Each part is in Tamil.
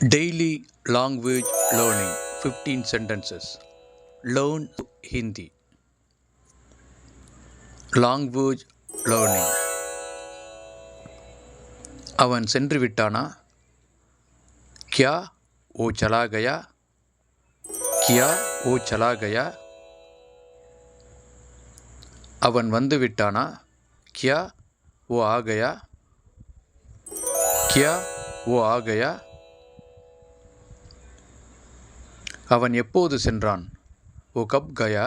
Daily language learning 15 sentences. Learn Hindi. Language learning. அவன் சென்று விட்டானா? क्या वो चला गया? क्या वो चला गया? அவன் வந்து விட்டானா? क्या वो आ गया? क्या वो आ गया? அவன் எப்போது சென்றான்? वो कब गया?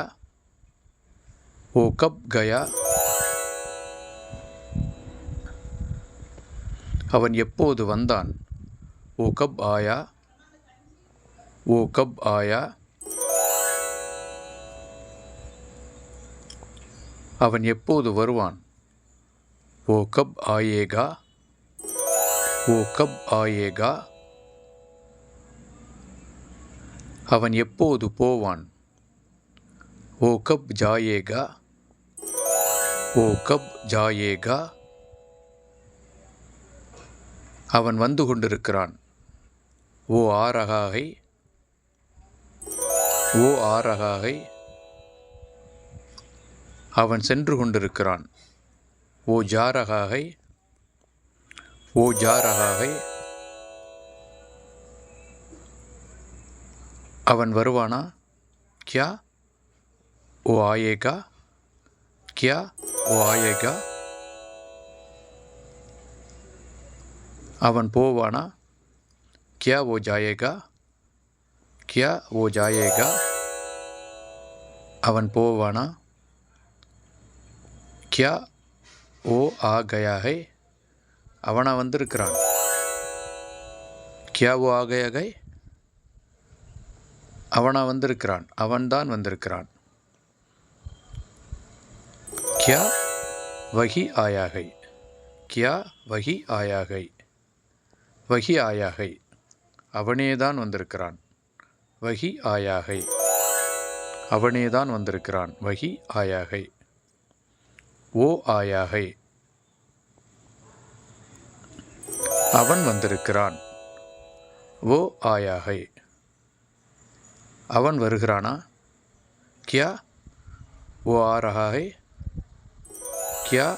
वो कब गया? அவன் எப்போது வந்தான்? वो कब आया? वो कब आया? அவன் எப்போது வருவான்? वो कब आएगा? वो कब आएगा? அவன் எப்போது போவான்? वो कब जाएगा? वो कब जाएगा? அவன் வந்து கொண்டிருக்கிறான். वो आ रहा है. वो आ रहा है. அவன் சென்று கொண்டிருக்கிறான். वो जा रहा है. वो जा रहा है. அவன் வருவானா? क्या वो आएगा? क्या वो आएगा? அவன் போவானா? क्या वो जाएगा? क्या वो जाएगा? அவன் போவானா? क्या वो आ गया है? அவனா வந்திருக்கிறான். क्या वो आ गया है? அவனா வந்திருக்கிறான். அவன்தான் வந்திருக்கிறான். क्या वही आया है? क्या वही आया है? वही आया है. அவனேதான் வந்திருக்கிறான். वही आया है. அவனேதான் வந்திருக்கிறான். वही आया है. वो आया है. அவன் வந்திருக்கிறான். वो आया है. அவன் வருகிறானா? क्या वो आ रहा है? क्या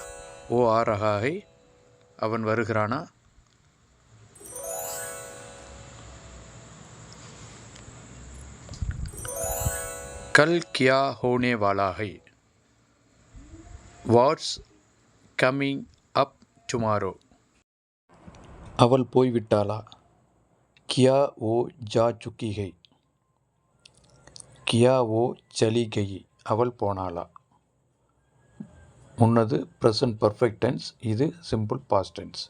वो आ रहा है? அவன் வருகிறானா? कल क्या होने वाला है? What's coming up tomorrow? அவள் போய்விட்டாளா? क्या वो जा चुकी है? क्या वो चली गई? அவள் போனாளா? முன்னது ப்ரெசன்ட் பர்ஃபெக்ட் டென்ஸ், இது சிம்பிள் பாஸ்ட் டென்ஸ்.